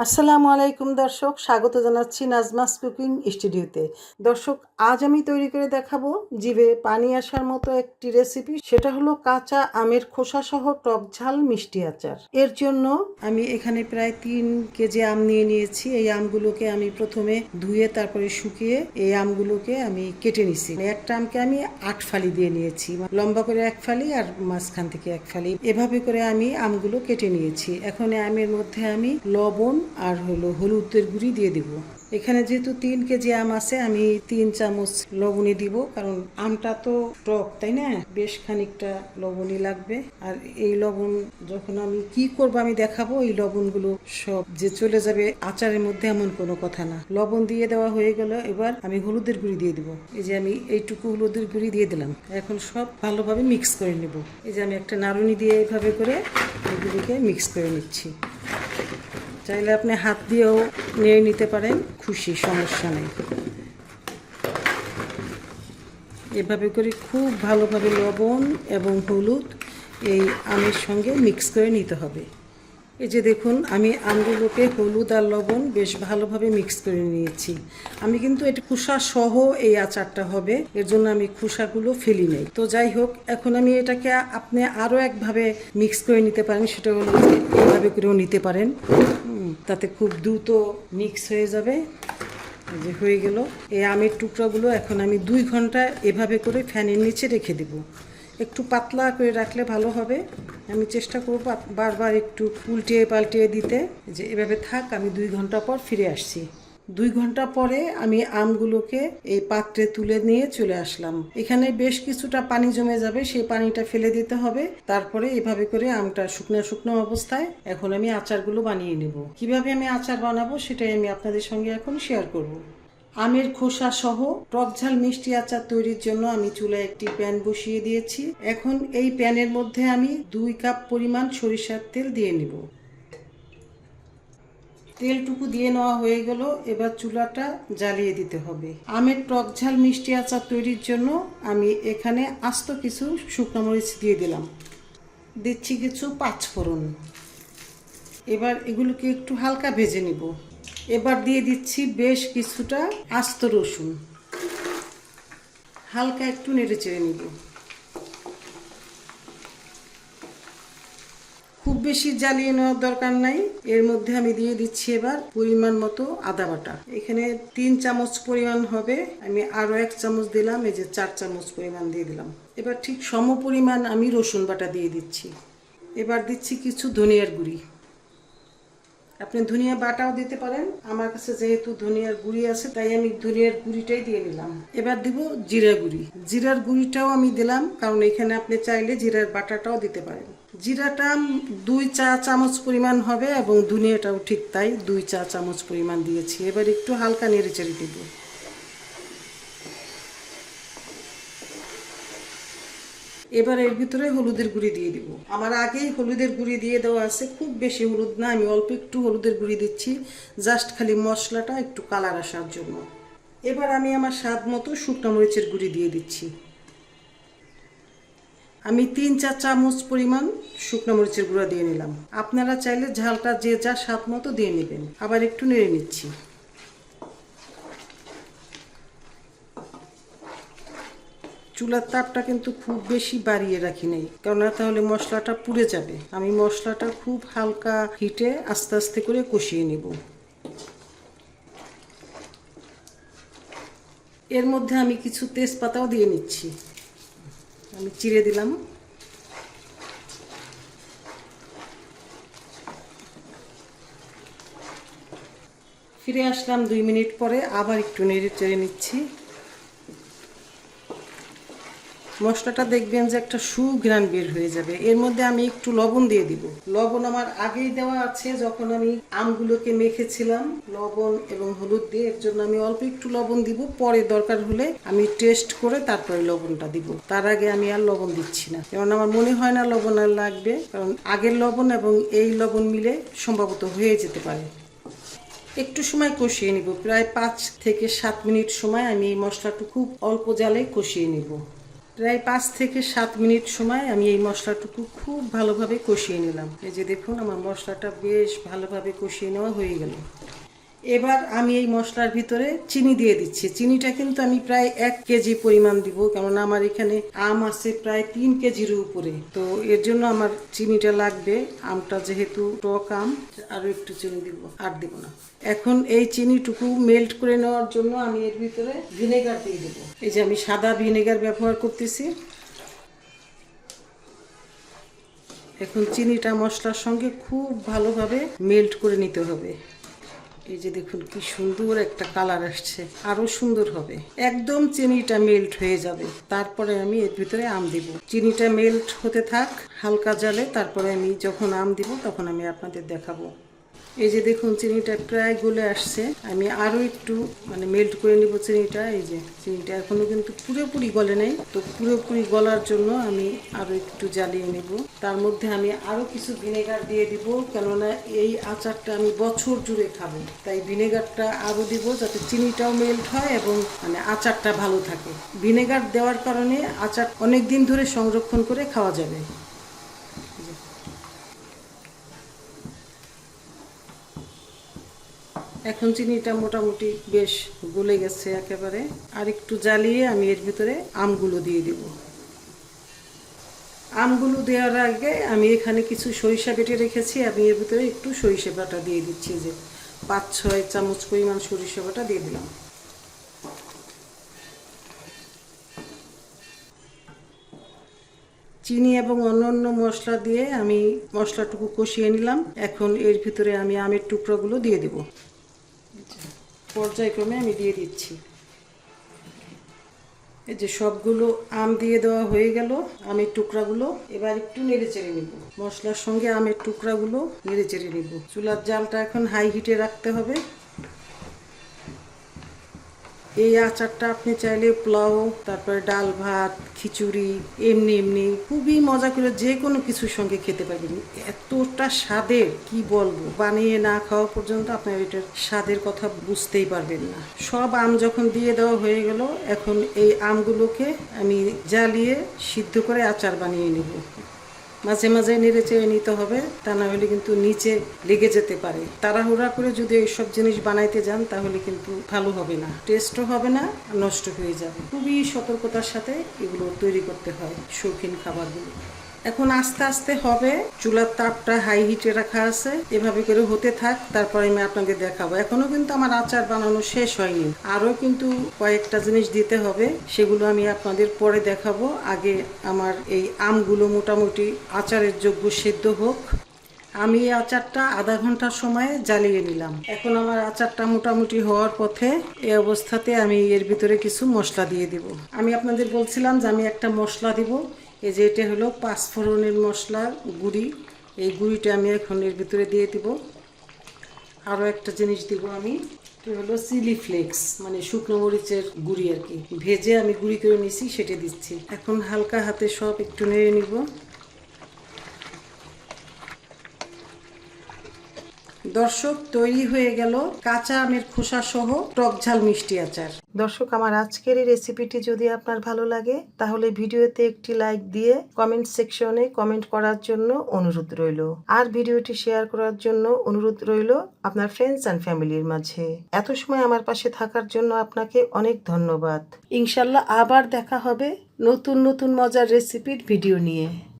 আসসালামু আলাইকুম দর্শক, স্বাগত জানাচ্ছি নাজমাস কুকিং স্টুডিওতে। দর্শক, আজ আমি তৈরি করে দেখাবো জিভে পানি আসার মতো একটি রেসিপি। সেটা হলো কাঁচা আমের খোসা সহ টক ঝাল মিষ্টি আচার। এর জন্য আমি এখানে প্রায় 3 কেজি আম নিয়ে নিয়েছি। এই আমগুলোকে আমি প্রথমে ধুয়ে তারপরে শুকিয়ে এই আমগুলোকে আমি কেটে নিছি। একটা আমকে আমি 8 ফালি দিয়ে নিয়েছি, লম্বা করে 1 ফালি আর মাঝখান থেকে 1 ফালি, এভাবে করে আমি আমগুলো কেটে নিয়েছি। এখন আমের মধ্যে আমি লবণ আর হলুদের গুঁড়ি দিয়ে দিব। এখানে যেহেতু 3 কেজি আম আছে, আমি 3 চামচ লবণই দিব, কারণ আমটা তো টক, তাই না? বেশ খানিকটা লবণই লাগবে। আর এই লবণ যখন আমি কি করব আমি দেখাবো, এই লবণগুলো সব যে চলে যাবে আচারের মধ্যে এমন কোনো কথা না। লবণ দিয়ে দেওয়া হয়ে গেল, এবার আমি হলুদের গুঁড়ি দিয়ে দিব। এই যে আমি এইটুকু হলুদের গুঁড়ি দিয়ে দিলাম। এখন সব ভালোভাবে মিক্স করে নেব। এই যে আমি একটা নাড়ুনি দিয়ে এইভাবে করে এগুলিকে মিক্স করে নিচ্ছি। চাইলে আপনি হাত দিয়েও নিয়ে নিতে পারেন, খুশি, সমস্যা নেই। এভাবে করে খুব ভালোভাবে লবণ এবং হলুদ এই আমের সঙ্গে মিক্স করে নিতে হবে। এই যে দেখুন, আমি আমগুলোকে হলুদ আর লবণ বেশ ভালোভাবে মিক্স করে নিয়েছি। আমি কিন্তু এটা খোসা সহ এই আচারটা হবে, এর জন্য আমি খোসাগুলো ফেলি নাই। তো যাই হোক, এখন আমি এটাকে আপনি আরও একভাবে মিক্স করে নিতে পারেন, সেটা হলো এইভাবে করেও নিতে পারেন। তাতে খুব দ্রুত মিক্স হয়ে যাবে। যে হয়ে গেল এই আমের টুকরাগুলো। এখন আমি 2 ঘন্টা এভাবে করে ফ্যানের নিচে রেখে দেব। একটু পাতলা করে রাখলে ভালো হবে। আমি চেষ্টা করব বারবার একটু উল্টিয়ে পাল্টিয়ে দিতে। যে এভাবে থাক, আমি 2 ঘন্টা পর ফিরে আসছি। 2 ঘন্টা পরে আমি আমগুলোকে এই পাত্রে তুলে নিয়ে চলে আসলাম। এখানে বেশ কিছুটা পানি জমে যাবে, সেই পানিটা ফেলে দিতে হবে। তারপরে এভাবে করে আমটা শুকনো শুকনো অবস্থায় এখন আমি আচারগুলো বানিয়ে নেব। কিভাবে আমি আচার বানাবো সেটাই আমি আপনাদের সঙ্গে এখন শেয়ার করব। আমের খোসা সহ টক ঝাল মিষ্টি আচার তৈরির জন্য আমি চুলায় একটি প্যান বসিয়ে দিয়েছি। এখন এই প্যানের মধ্যে আমি 2 কাপ পরিমাণ সরিষার তেল দিয়ে নিব। তেলটুকু দিয়ে নেওয়া হয়ে গেল, এবার চুলাটা জ্বালিয়ে দিতে হবে। আমের টক ঝাল মিষ্টি আচার তৈরির জন্য আমি এখানে আস্ত কিছু শুকনো মরিচ দিয়ে দিলাম, দিচ্ছি কিছু 5 ফোড়ন। এবার এগুলোকে একটু হালকা ভেজে নিব। এবার দিয়ে দিচ্ছি বেশ কিছুটা আস্ত রসুন, হালকা একটু নেড়ে চেড়ে নিব। খুব বেশি জ্বালিয়ে নেওয়ার দরকার নাই। এর মধ্যে আমি দিয়ে দিচ্ছি এবার পরিমাণ মতো আদা বাটা। এখানে 3 চামচ পরিমাণ হবে, আমি আরও 1 চামচ দিলাম, এই যে 4 চামচ পরিমাণ দিয়ে দিলাম। এবার ঠিক সম পরিমাণ আমি রসুন বাটা দিয়ে দিচ্ছি। এবার দিচ্ছি কিছু ধনিয়ার গুঁড়ি। আপনি ধনিয়া বাটাও দিতে পারেন, আমার কাছে যেহেতু ধনিয়ার গুঁড়ি আছে তাই আমি ধনিয়ার গুঁড়িটাই দিয়ে নিলাম। এবার দিব জিরা গুঁড়ি। জিরার গুঁড়িটাও আমি দিলাম, কারণ এখানে আপনি চাইলে জিরার বাটাটাও দিতে পারেন। জিরাটা 2 চা চামচ পরিমাণ হবে এবং ধনিয়াটাও ঠিক তাই 2 চা চামচ পরিমাণ দিয়েছি। এবার একটু হালকা নেড়ে চেড়ে দিব। এবার এর ভিতরে হলুদের গুঁড়ি দিয়ে দিব। আমার আগেই হলুদের গুঁড়ি দিয়ে দেওয়া আছে, খুব বেশি হলুদ না, আমি অল্প একটু হলুদের গুঁড়ি দিচ্ছি, জাস্ট খালি মশলাটা একটু কালার আসার জন্য। এবার আমি আমার স্বাদ মতো শুকনো মরিচের গুঁড়ি দিয়ে দিচ্ছি। আমি 3-4 চামচ পরিমাণ শুকনো মরিচের গুঁড়া দিয়ে নিলাম। আপনারা চাইলে ঝালটা যে যা স্বাদ মতো দিয়ে নেবেন। আবার একটু নেড়ে নিচ্ছি। চুলার তাপটা কিন্তু খুব বেশি বাড়িয়ে রাখি নাই, কারণ তাহলে মশলাটা পুড়ে যাবে। আমি মশলাটা খুব হালকা হিটে আস্তে আস্তে করে কষিয়ে নেব। এর মধ্যে আমি কিছু তেজপাতাও দিয়ে নিচ্ছি, আমি চিড়ে দিলাম। ফিরে আসলাম 2 মিনিট পরে, আবার একটু নেড়ে চেড়ে নিচ্ছি। মশলাটা দেখবেন যে একটা সুঘ্রাণ বের হয়ে যাবে। এর মধ্যে আমি একটু লবণ দিয়ে দিব। লবণ আমার আগেই দেওয়া আছে, যখন আমি আমগুলোকে মেখেছিলাম লবণ এবং হলুদ দিয়ে। এর জন্য আমি অল্প একটু লবণ দিব, পরে দরকার হলে আমি টেস্ট করে তারপরে লবণটা দিব। তার আগে আমি আর লবণ দিচ্ছি না, কারণ আমার মনে হয় না লবণ আর লাগবে, কারণ আগের লবণ এবং এই লবণ মিলে সম্ভবত হয়ে যেতে পারে। একটু সময় কষিয়ে নিব, প্রায় 5 থেকে 7 মিনিট সময় আমি এই মশলাটা খুব অল্প জালে কষিয়ে নিব। প্রায় 5 থেকে 7 মিনিট সময় আমি এই মশলাটুকু খুব ভালোভাবে কষিয়ে নিলাম। এই যে দেখুন আমার মশলাটা বেশ ভালোভাবে কষিয়ে নেওয়া হয়ে গেল। এবার আমি এই মশলার ভিতরে চিনি দিয়ে দিচ্ছি। চিনিটা কিন্তু আমি প্রায় 1 কেজি পরিমাণ দিব, কেননা আমার এখানে আম আছে প্রায় 3 কেজির উপরে, তো এর জন্য আমার চিনিটা লাগবে। আমটা যেহেতু টক আম, আরও একটু চিনি দিব, আর দিব না। এখন এই চিনিটুকু মেল্ট করে নেওয়ার জন্য আমি এর ভিতরে ভিনেগার দিয়ে দেবো। এই যে আমি সাদা ভিনেগার ব্যবহার করতেছি। এখন চিনিটা মশলার সঙ্গে খুব ভালোভাবে মেল্ট করে নিতে হবে। এই যে দেখুন কি সুন্দর একটা কালার আসছে, আরো সুন্দর হবে। একদম চিনিটা মেল্ট হয়ে যাবে, তারপরে আমি এর ভিতরে আম দিব। চিনিটা মেল্ট হতে থাক হালকা জালে, তারপরে আমি যখন আম দিব তখন আমি আপনাদের দেখাবো। এই যে দেখুন চিনিটা প্রায় গলে আসছে, আমি আরো একটু মেল্ট করে নিব চিনিটা। এই যে চিনিটা এখনো কিন্তু পুরোপুরি গলে নাই, তো পুরোপুরি গলার জন্য আমি আরো একটু জ্বালিয়ে নেব। তার মধ্যে আমি আরো কিছু ভিনেগার দিয়ে দিব, কেননা এই আচারটা আমি বছর জুড়ে খাবো, তাই ভিনেগারটা আরো দিব যাতে চিনিটাও মেল্ট হয় এবং আচারটা ভালো থাকে। ভিনেগার দেওয়ার কারণে আচার অনেক দিন ধরে সংরক্ষণ করে খাওয়া যাবে। এখন চিনিটা মোটামুটি বেশ গলে গেছে একেবারে। আর একটু জ্বালিয়ে আমি এর ভিতরে আমগুলো দিয়ে দিব। আমগুলো দেওয়ার আগে আমি এখানে কিছু সরিষা বেটে রেখেছি, আমি এর ভিতরে একটু সরিষা বাটা দিয়ে দিচ্ছি। যে 5-6 চামচ পরিমাণ সরিষা বাটা দিয়ে দিলাম। চিনি এবং অন্যান্য মশলা দিয়ে আমি মশলাটুকু কষিয়ে নিলাম। এখন এর ভিতরে আমি আমের টুকরোগুলো দিয়ে দেব। পর্যায়ক্রমে আমি দিয়ে দিচ্ছি। এই যে সবগুলো আম দিয়ে দেওয়া হয়ে গেল, আমের টুকরাগুলো এবার একটু নেড়ে চেড়ে নিব। মশলার সঙ্গে আমের টুকরাগুলো নেড়ে চেড়ে নিব। চুলার জালটা এখন হাই হিটে রাখতে হবে। এই আচারটা আপনি চাইলে পোলাও, তারপরে ডাল ভাত, খিচুড়ি, এমনি এমনি খুবই মজা করে যে কোনো কিছুর সঙ্গে খেতে পারবেন। এতটা স্বাদের কি বলবো, বানিয়ে না খাওয়া পর্যন্ত আপনার এটার স্বাদের কথা বুঝতেই পারবেন না। সব আম যখন দিয়ে দেওয়া হয়ে গেল, এখন এই আমগুলোকে আমি জ্বালিয়ে সিদ্ধ করে আচার বানিয়ে নেব। মাঝে মাঝে নেড়ে চেড়ে নিতে হবে, তা না হলে কিন্তু নিচে লেগে যেতে পারে। তাড়াহুড়া করে যদি এইসব জিনিস বানাইতে যান তাহলে কিন্তু ভালো হবে না, টেস্টও হবে না, নষ্ট হয়ে যাবে। খুবই সতর্কতার সাথে এগুলো তৈরি করতে হয় শৌখিন খাবারগুলো। এখন আস্তে আস্তে হবে, চুলার তাপটা হাই হিটে রাখা আছে, এভাবে করে হতে থাক, তারপরে আমি আপনাদের দেখাবো। এখনো কিন্তু আমার আচার বানানো শেষ হয়নি, আরও কিন্তু কয়েকটা জিনিস দিতে হবে, সেগুলো আমি আপনাদের পরে দেখাবো। আগে আমার এই আমগুলো মোটামুটি আচারের যোগ্য সিদ্ধ হোক। আমি এই আচারটা আধা ঘন্টার সময় জ্বালিয়ে নিলাম। এখন আমার আচারটা মোটামুটি হওয়ার পথে। এই অবস্থাতে আমি এর ভিতরে কিছু মশলা দিয়ে দেব। আমি আপনাদের বলছিলাম যে আমি একটা মশলা দিব। এই যে এটা হলো 5 ফোড়নের মশলা গুঁড়ি, এই গুঁড়িটা আমি এখন এর ভিতরে দিয়ে দিব। আরও একটা জিনিস দিব আমি, এটা হলো চিলি ফ্লেক্স, শুকনো মরিচের গুঁড়ি আর কি, ভেজে আমি গুঁড়ি করে নিছি, সেটা দিচ্ছি। এখন হালকা হাতে সব একটু নেড়ে নিব। দর্শক, তৈরি হয়ে গেল কাঁচা আমের খোসা সহ টক ঝাল মিষ্টি আচার। দর্শক, আমার আজকের এই রেসিপিটি যদি আপনার ভালো লাগে তাহলে ভিডিওতে একটি লাইক দিয়ে কমেন্ট সেকশনে কমেন্ট করার জন্য অনুরোধ রইল। আর ভিডিওটি শেয়ার করার জন্য অনুরোধ রইল আপনার ফ্রেন্ডস অ্যান্ড ফ্যামিলির মাঝে। এত সময় আমার পাশে থাকার জন্য আপনাকে অনেক ধন্যবাদ। ইনশাল্লাহ আবার দেখা হবে নতুন নতুন মজার রেসিপির ভিডিও নিয়ে।